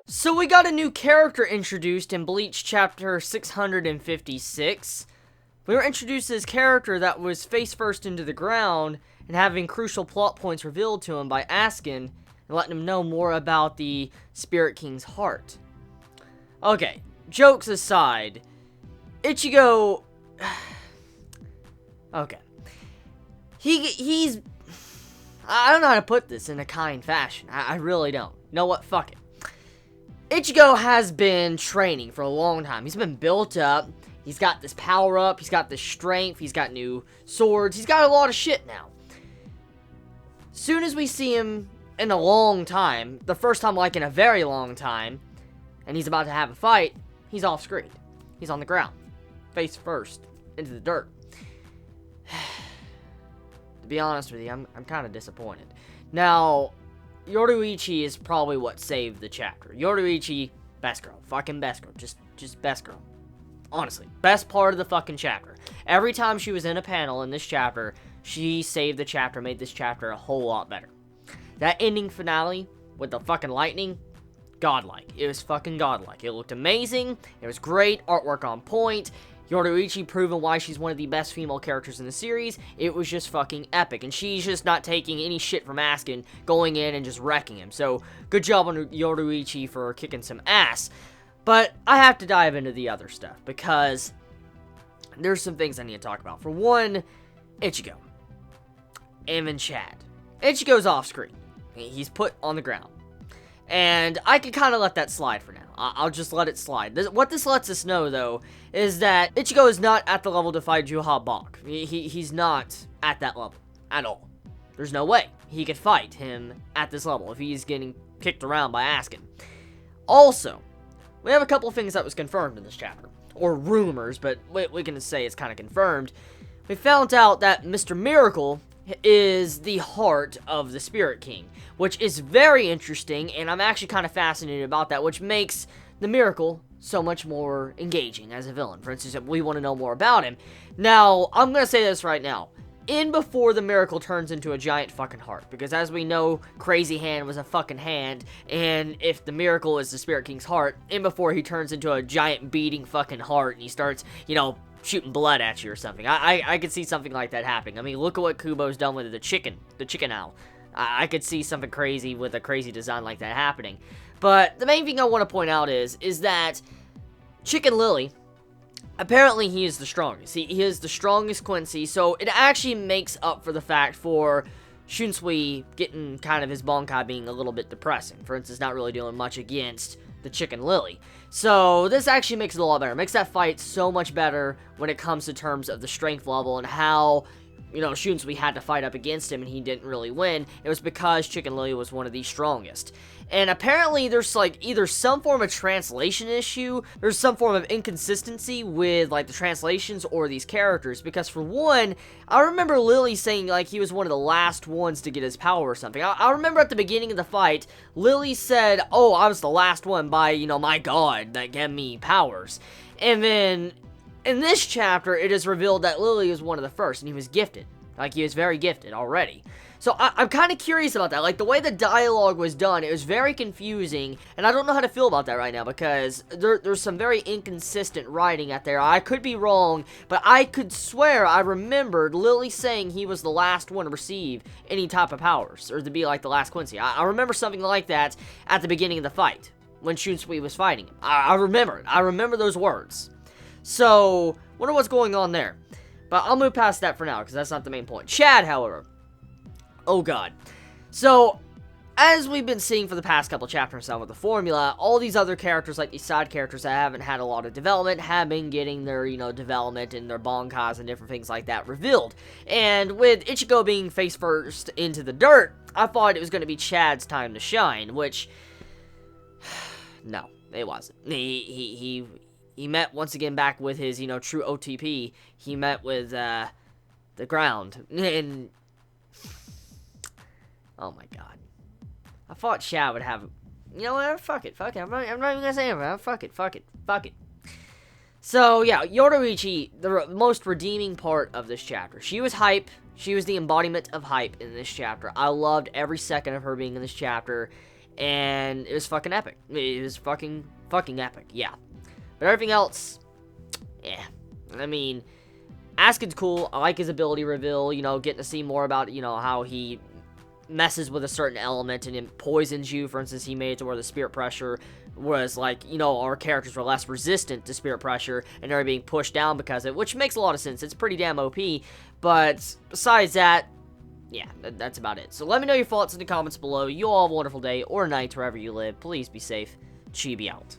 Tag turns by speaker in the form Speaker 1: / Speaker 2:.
Speaker 1: So we got a new character introduced in Bleach chapter 656. We were introduced to this character that was face first into the ground and having crucial plot points revealed to him by Askin and letting him know more about the Spirit King's heart. Okay, jokes aside, Ichigo... okay. He's... I don't know how to put this in a kind fashion. I really don't. You know what? Fuck it. Ichigo has been training for a long time. He's been built up. He's got this power up. He's got this strength. He's got new swords. He's got a lot of shit now. Soon as we see him in a long time, the first time like in a very long time, and he's about to have a fight, he's off screen. He's on the ground. Face first into the dirt. To be honest with you, I'm kind of disappointed. Now, Yoruichi is probably what saved the chapter. Yoruichi, best girl. Fucking best girl. Just best girl. Honestly, best part of the fucking chapter. Every time she was in a panel in this chapter, she saved the chapter, made this chapter a whole lot better. That ending finale with the fucking lightning, godlike. It was fucking godlike. It looked amazing. It was great. Artwork on point. Yoruichi proving why she's one of the best female characters in the series. It was just fucking epic. And she's just not taking any shit from Askin, going in and just wrecking him. So, good job on Yoruichi for kicking some ass. But I have to dive into the other stuff, because there's some things I need to talk about. For one, Ichigo. And then Chad. Ichigo's off screen. He's put on the ground. And I can kind of let that slide for now. I'll just let it slide. What this lets us know, though, is that Ichigo is not at the level to fight Juha Bach. He's not at that level at all. There's no way he could fight him at this level if he's getting kicked around by Askin. Also, we have a couple of things that was confirmed in this chapter. Or rumors, but we can say it's kind of confirmed. We found out that Mr. Miracle is the heart of the Spirit King, which is very interesting, and I'm actually kind of fascinated about that, which makes the Miracle so much more engaging as a villain. For instance, we want to know more about him. Now, I'm going to say this right now. In before the Miracle turns into a giant fucking heart, because as we know, Crazy Hand was a fucking hand, and if the Miracle is the Spirit King's heart, in before he turns into a giant beating fucking heart, and he starts, you know, shooting blood at you or something. I could see something like that happening. I mean, look at what Kubo's done with the chicken owl. I could see something crazy with a crazy design like that happening. But the main thing I want to point out is that Chicken Lily, apparently he is the strongest. He is the strongest Quincy, so it actually makes up for the fact for Shunsui getting kind of his Bankai being a little bit depressing. For instance, not really doing much against the Chicken Lily. So this actually makes it a lot better. It makes that fight so much better when it comes to terms of the strength level and how, you know, Shunsui had to fight up against him and he didn't really win. It was because Chicken Lily was one of the strongest. And apparently there's like either some form of translation issue, there's some form of inconsistency with like the translations or these characters, because for one, I remember Lily saying like he was one of the last ones to get his power or something. I remember at the beginning of the fight, Lily said, oh, I was the last one by, you know, my god that gave me powers. And then in this chapter, it is revealed that Lily was one of the first, and he was gifted. Like, he was very gifted already. So, I'm kind of curious about that. Like, the way the dialogue was done, it was very confusing, and I don't know how to feel about that right now, because there's some very inconsistent writing out there. I could be wrong, but I could swear I remembered Lily saying he was the last one to receive any type of powers, or to be like the last Quincy. I remember something like that at the beginning of the fight, when Shunsui was fighting him. I remember it. I remember those words. So, wonder what's going on there. But I'll move past that for now, because that's not the main point. Chad, however. Oh, God. So, as we've been seeing for the past couple chapters now with the formula, all these other characters, like these side characters that haven't had a lot of development, have been getting their, you know, development and their Bankais and different things like that revealed. And with Ichigo being face first into the dirt, I thought it was going to be Chad's time to shine, which... no, it wasn't. He met, once again, back with his, you know, true OTP. He met with, the ground. And... oh, my God. I thought Chad would have... you know what? Fuck it. I'm not even gonna say anything. Fuck it. So, yeah, Yoruichi, the most redeeming part of this chapter. She was hype She was the embodiment of hype in this chapter. I loved every second of her being in this chapter, and it was fucking epic. It was fucking epic, yeah. But everything else, yeah. I mean, Askin's cool. I like his ability reveal, you know, getting to see more about, you know, how he messes with a certain element and it poisons you. For instance, he made it to where the spirit pressure was like, you know, our characters were less resistant to spirit pressure and they're being pushed down because of it, which makes a lot of sense. It's pretty damn OP, but besides that, yeah, that's about it. So let me know your thoughts in the comments below. You all have a wonderful day or night wherever you live. Please be safe. Chibi out.